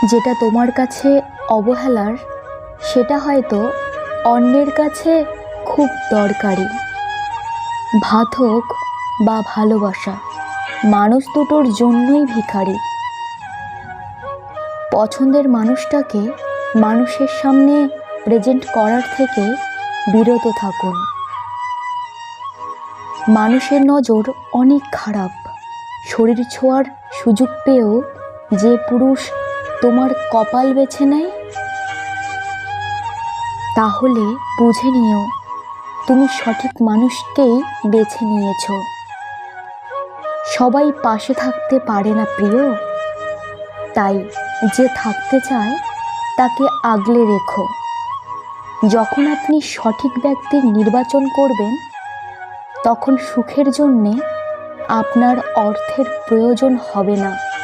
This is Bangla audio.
যেটা তোমার কাছে অবহেলার সেটা হয়তো অন্যের কাছে খুব দরকারি। ভাত হোক বা ভালোবাসা, মানুষ দুটোর জন্যই ভিখারি। পছন্দের মানুষটাকে মানুষের সামনে প্রেজেন্ট করার থেকে বিরত থাকুন। মানুষের নজর অনেক খারাপ। শরীর ছোঁয়ার সুযোগ পেয়েও যে পুরুষ তোমার কপাল বেছে নেয়, তাহলে বুঝে নিও তুমি সঠিক মানুষকেই বেছে নিয়েছ। সবাই পাশে থাকতে পারে না প্রিয়, তাই যে থাকতে চায় তাকে আগলে রেখো। যখন আপনি সঠিক ব্যক্তির নির্বাচন করবেন, তখন সুখের জন্যে আপনার অর্থের প্রয়োজন হবে না।